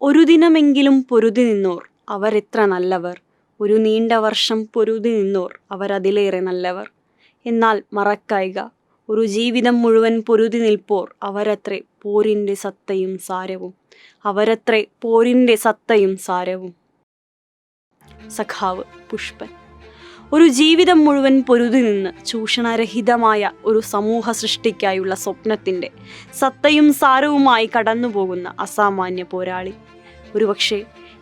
ഒരു ദിനമെങ്കിലും പൊരുതി നിന്നോർ അവരെത്ര നല്ലവർ, ഒരു നീണ്ട വർഷം പൊരുതി നിന്നോർ അവരതിലേറെ നല്ലവർ. എന്നാൽ മറക്കായിക, ഒരു ജീവിതം മുഴുവൻ പൊരുതി നിൽപ്പോർ അവരത്രേ പോരിൻ്റെ സത്തയും സാരവും, അവരത്രേ പോരിൻ്റെ സത്തയും സാരവും. സഖാവ് പുഷ്പൻ. ഒരു ജീവിതം മുഴുവൻ പൊരുതി നിന്ന് ചൂഷണരഹിതമായ ഒരു സമൂഹ സൃഷ്ടിക്കായുള്ള സ്വപ്നത്തിൻ്റെ സത്തയും സാരവുമായി കടന്നുപോകുന്ന അസാമാന്യ പോരാളി. ഒരുപക്ഷെ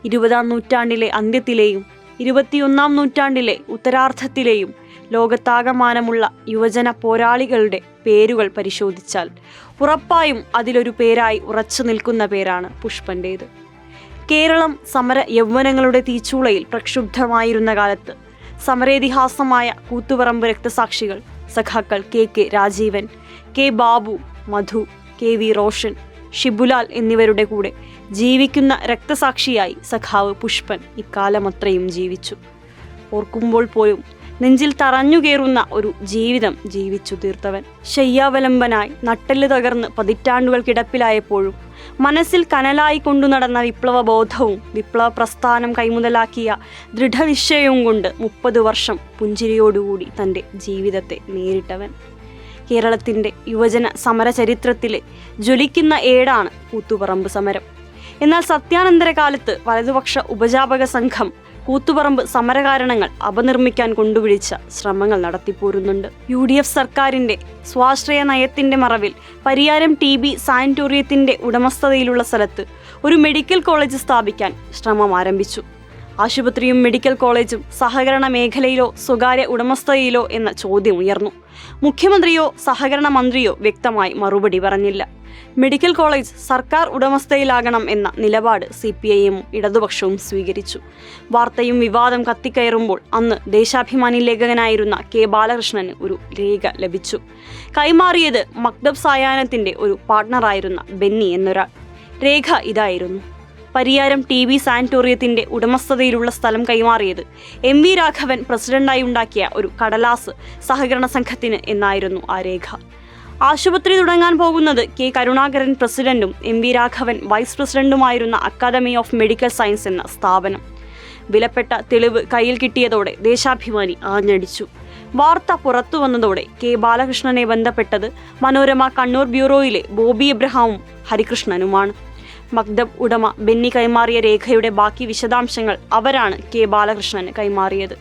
20-ാം നൂറ്റാണ്ടിലെ അന്ത്യത്തിലെയും 21-ാം നൂറ്റാണ്ടിലെ ഉത്തരാർദ്ധത്തിലെയും ലോകത്താകമാനമുള്ള യുവജന പോരാളികളുടെ പേരുകൾ പരിശോധിച്ചാൽ ഉറപ്പായും അതിലൊരു പേരായി ഉറച്ചു നിൽക്കുന്ന പേരാണ് പുഷ്പൻ്റേത്. കേരളം സമര യൗവനങ്ങളുടെ തീച്ചൂളയിൽ പ്രക്ഷുബ്ധമായിരുന്ന കാലത്ത് സമരേതിഹാസമായ കൂത്തുപറമ്പ് രക്തസാക്ഷികൾ സഖാക്കൾ കെ രാജീവൻ, കെ ബാബു, മധു, KV റോഷൻ, ഷിബുലാൽ എന്നിവരുടെ കൂടെ ജീവിക്കുന്ന രക്തസാക്ഷിയായി സഖാവ് പുഷ്പൻ ഇക്കാലമത്രയും ജീവിച്ചു. ഓർക്കുമ്പോൾ പോലും നെഞ്ചിൽ തറഞ്ഞുകയറുന്ന ഒരു ജീവിതം ജീവിച്ചു തീർത്തവൻ. ശയ്യാവലംബനായി നട്ടെല്ല് തകർന്ന് പതിറ്റാണ്ടുകൾ കിടപ്പിലായപ്പോഴും മനസ്സിൽ കനലായി കൊണ്ടു നടന്ന വിപ്ലവബോധവും വിപ്ലവ പ്രസ്ഥാനം കൈമുതലാക്കിയ ദൃഢനിശ്ചയവും കൊണ്ട് 30 വർഷം പുഞ്ചിരിയോടുകൂടി തൻ്റെ ജീവിതത്തെ നേരിട്ടവൻ. കേരളത്തിൻ്റെ യുവജന സമര ചരിത്രത്തിലെ ജ്വലിക്കുന്ന ഏടാണ് കൂത്തുപറമ്പ് സമരം. എന്നാൽ സത്യാനന്തര കാലത്ത് വലതുപക്ഷ ഉപജാപക സംഘം കൂത്തുപറമ്പ് സമരകാരണങ്ങൾ അപനിർമ്മിക്കാൻ കൊണ്ടുപിടിച്ച ശ്രമങ്ങൾ നടത്തിപ്പോരുന്നുണ്ട്. UDF സർക്കാരിൻ്റെ സ്വാശ്രയ നയത്തിൻ്റെ മറവിൽ പരിയാരം TB സാനിറ്റോറിയത്തിൻ്റെ ഉടമസ്ഥതയിലുള്ള സ്ഥലത്ത് ഒരു മെഡിക്കൽ കോളേജ് സ്ഥാപിക്കാൻ ശ്രമം ആരംഭിച്ചു. ആശുപത്രിയും മെഡിക്കൽ കോളേജും സഹകരണ മേഖലയിലോ സ്വകാര്യ ഉടമസ്ഥതയിലോ എന്ന ചോദ്യം ഉയർന്നു. മുഖ്യമന്ത്രിയോ സഹകരണ മന്ത്രിയോ വ്യക്തമായി മറുപടി പറഞ്ഞില്ല. മെഡിക്കൽ കോളേജ് സർക്കാർ ഉടമസ്ഥയിലാകണം എന്ന നിലപാട് CPIM ഇടതുപക്ഷവും സ്വീകരിച്ചു. വാർത്തയും വിവാദം കത്തിക്കയറുമ്പോൾ അന്ന് ദേശാഭിമാനി ലേഖകനായിരുന്ന K ബാലകൃഷ്ണന് ഒരു രേഖ ലഭിച്ചു. കൈമാറിയത് മക്തബ് സായാഹ്നത്തിൻ്റെ ഒരു പാർട്ട്ണറായിരുന്ന ബെന്നി എന്നൊരാൾ. രേഖ ഇതായിരുന്നു: പരിയാരം TB സാനിറ്റോറിയത്തിൻ്റെ ഉടമസ്ഥതയിലുള്ള സ്ഥലം കൈമാറിയത് MV രാഘവൻ പ്രസിഡന്റായി ഉണ്ടാക്കിയ ഒരു കടലാസ് സഹകരണ സംഘത്തിന് എന്നായിരുന്നു ആ രേഖ. ആശുപത്രി തുടങ്ങാൻ പോകുന്നത് K കരുണാകരൻ പ്രസിഡന്റും MV രാഘവൻ വൈസ് പ്രസിഡന്റുമായിരുന്ന അക്കാദമി ഓഫ് മെഡിക്കൽ സയൻസ് എന്ന സ്ഥാപനം. വിലപ്പെട്ട തെളിവ് കയ്യിൽ കിട്ടിയതോടെ ദേശാഭിമാനി ആഞ്ഞടിച്ചു. വാർത്ത പുറത്തു വന്നതോടെ K ബാലകൃഷ്ണനെ ബന്ധപ്പെട്ടത് മനോരമ കണ്ണൂർ ബ്യൂറോയിലെ ബോബി എബ്രഹാമും ഹരികൃഷ്ണനുമാണ്. മക്തബ് ഉടമ ബെന്നി കൈമാറിയ രേഖയുടെ ബാക്കി വിശദാംശങ്ങൾ അവരാണ് K ബാലകൃഷ്ണന് കൈമാറിയത്.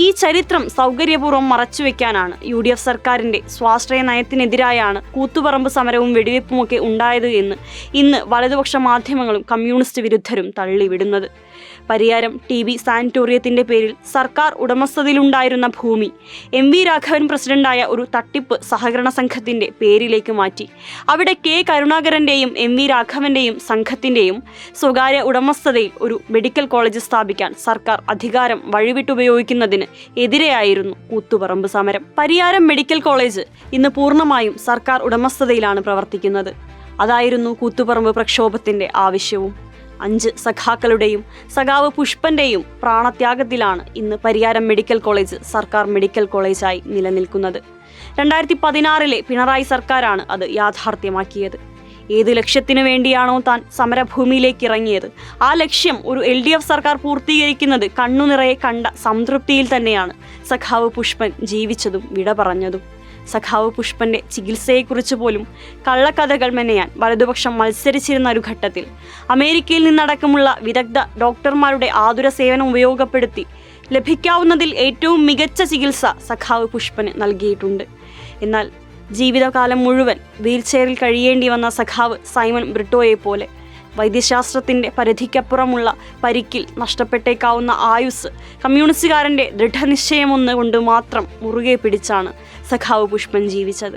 ഈ ചരിത്രം സൗകര്യപൂർവ്വം മറച്ചുവെക്കാനാണ് UDF സർക്കാരിൻ്റെ സ്വാശ്രയ നയത്തിനെതിരായാണ് കൂത്തുപറമ്പ് സമരവും വെടിവെപ്പുമൊക്കെ ഉണ്ടായത് എന്ന് ഇന്ന് വലതുപക്ഷ മാധ്യമങ്ങളും കമ്മ്യൂണിസ്റ്റ് വിരുദ്ധരും തള്ളിവിടുന്നത്. പരിയാരം TB സാനിറ്റോറിയത്തിൻ്റെ പേരിൽ സർക്കാർ ഉടമസ്ഥതയിലുണ്ടായിരുന്ന ഭൂമി MV രാഘവൻ പ്രസിഡന്റായ ഒരു തട്ടിപ്പ് സഹകരണ സംഘത്തിൻ്റെ പേരിലേക്ക് മാറ്റി അവിടെ K കരുണാകരൻ്റെയും MV രാഘവൻ്റെയും സംഘത്തിൻ്റെയും സ്വകാര്യ ഉടമസ്ഥതയിൽ ഒരു മെഡിക്കൽ കോളേജ് സ്ഥാപിക്കാൻ സർക്കാർ അധികാരം വഴിവിട്ടുപയോഗിക്കുന്നതിന് എതിരെയായിരുന്നു കൂത്തുപറമ്പ് സമരം. പരിയാരം മെഡിക്കൽ കോളേജ് ഇന്ന് പൂർണ്ണമായും സർക്കാർ ഉടമസ്ഥതയിലാണ് പ്രവർത്തിക്കുന്നത്. അതായിരുന്നു കൂത്തുപറമ്പ് പ്രക്ഷോഭത്തിൻ്റെ ആവശ്യവും. 5 സഖാക്കളുടെയും സഖാവ് പുഷ്പൻ്റെയും പ്രാണത്യാഗത്തിലാണ് ഇന്ന് പരിയാരം മെഡിക്കൽ കോളേജ് സർക്കാർ മെഡിക്കൽ കോളേജായി നിലനിൽക്കുന്നത്. 2016-ലെ പിണറായി സർക്കാരാണ് അത് യാഥാർത്ഥ്യമാക്കിയത്. ഏത് ലക്ഷ്യത്തിനു വേണ്ടിയാണോ താൻ സമരഭൂമിയിലേക്ക് ഇറങ്ങിയത് ആ ലക്ഷ്യം ഒരു LDF സർക്കാർ പൂർത്തീകരിക്കുന്നത് കണ്ണുനിറയെ കണ്ട സംതൃപ്തിയിൽ തന്നെയാണ് സഖാവ് പുഷ്പൻ ജീവിച്ചതും വിട പറഞ്ഞതും. സഖാവ് പുഷ്പൻ്റെ ചികിത്സയെക്കുറിച്ച് പോലും കള്ളക്കഥകൾ മെനയാൻ വലതുപക്ഷം മത്സരിച്ചിരുന്ന ഒരു ഘട്ടത്തിൽ അമേരിക്കയിൽ നിന്നടക്കമുള്ള വിദഗ്ധ ഡോക്ടർമാരുടെ ആതുര സേവനം ഉപയോഗപ്പെടുത്തി ലഭിക്കാവുന്നതിൽ ഏറ്റവും മികച്ച ചികിത്സ സഖാവ് പുഷ്പന് നൽകിയിട്ടുണ്ട്. എന്നാൽ ജീവിതകാലം മുഴുവൻ വീൽചെയറിൽ കഴിയേണ്ടി വന്ന സഖാവ് സൈമൺ ബ്രിട്ടോയെ പോലെ വൈദ്യശാസ്ത്രത്തിൻ്റെ പരിധിക്കപ്പുറമുള്ള പരിക്കിൽ നഷ്ടപ്പെട്ടേക്കാവുന്ന ആയുസ് കമ്മ്യൂണിസ്റ്റുകാരൻ്റെ ദൃഢനിശ്ചയമൊന്ന് കൊണ്ട് മാത്രം മുറുകെ പിടിച്ചാണ് സഖാവ് പുഷ്പൻ ജീവിച്ചത്.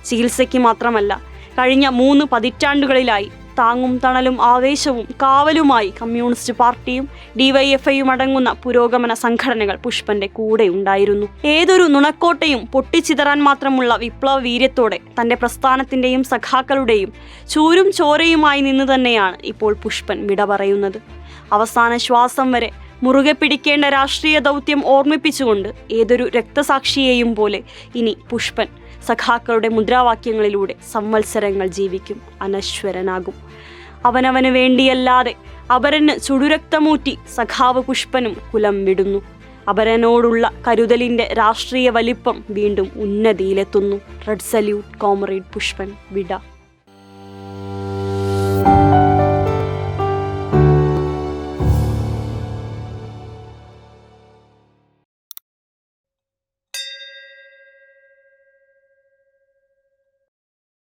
ചികിത്സയ്ക്ക് മാത്രമല്ല, കഴിഞ്ഞ 3 പതിറ്റാണ്ടുകളിലായി താങ്ങും തണലും ആവേശവും കാവലുമായി കമ്മ്യൂണിസ്റ്റ് പാർട്ടിയും DYFIയും അടങ്ങുന്ന പുരോഗമന സംഘടനകൾ പുഷ്പന്റെ കൂടെ ഉണ്ടായിരുന്നു. ഏതൊരു നുണക്കോട്ടയും പൊട്ടിച്ചിതറാൻ മാത്രമുള്ള വിപ്ലവ വീര്യത്തോടെ തൻ്റെ പ്രസ്ഥാനത്തിൻ്റെയും സഖാക്കളുടെയും ചൂരും ചോരയുമായി നിന്ന് തന്നെയാണ് ഇപ്പോൾ പുഷ്പൻ വിട പറയുന്നത്. അവസാന ശ്വാസം വരെ മുറുകെ പിടിക്കേണ്ട രാഷ്ട്രീയ ദൗത്യം ഓർമ്മിപ്പിച്ചുകൊണ്ട് ഏതൊരു രക്തസാക്ഷിയെയും പോലെ ഇനി പുഷ്പൻ സഖാക്കളുടെ മുദ്രാവാക്യങ്ങളിലൂടെ സംവത്സരങ്ങൾ ജീവിക്കും, അനശ്വരനാകും. അവനവന് വേണ്ടിയല്ലാതെ അപരന് ചുടുരക്തമൂറ്റി സഖാവ് പുഷ്പനും കുലം വിടുന്നു. അപരനോടുള്ള കരുതലിൻ്റെ രാഷ്ട്രീയ വലിപ്പം വീണ്ടും ഉന്നതിയിലെത്തുന്നു. Red salute comrade Pushpan. വിട.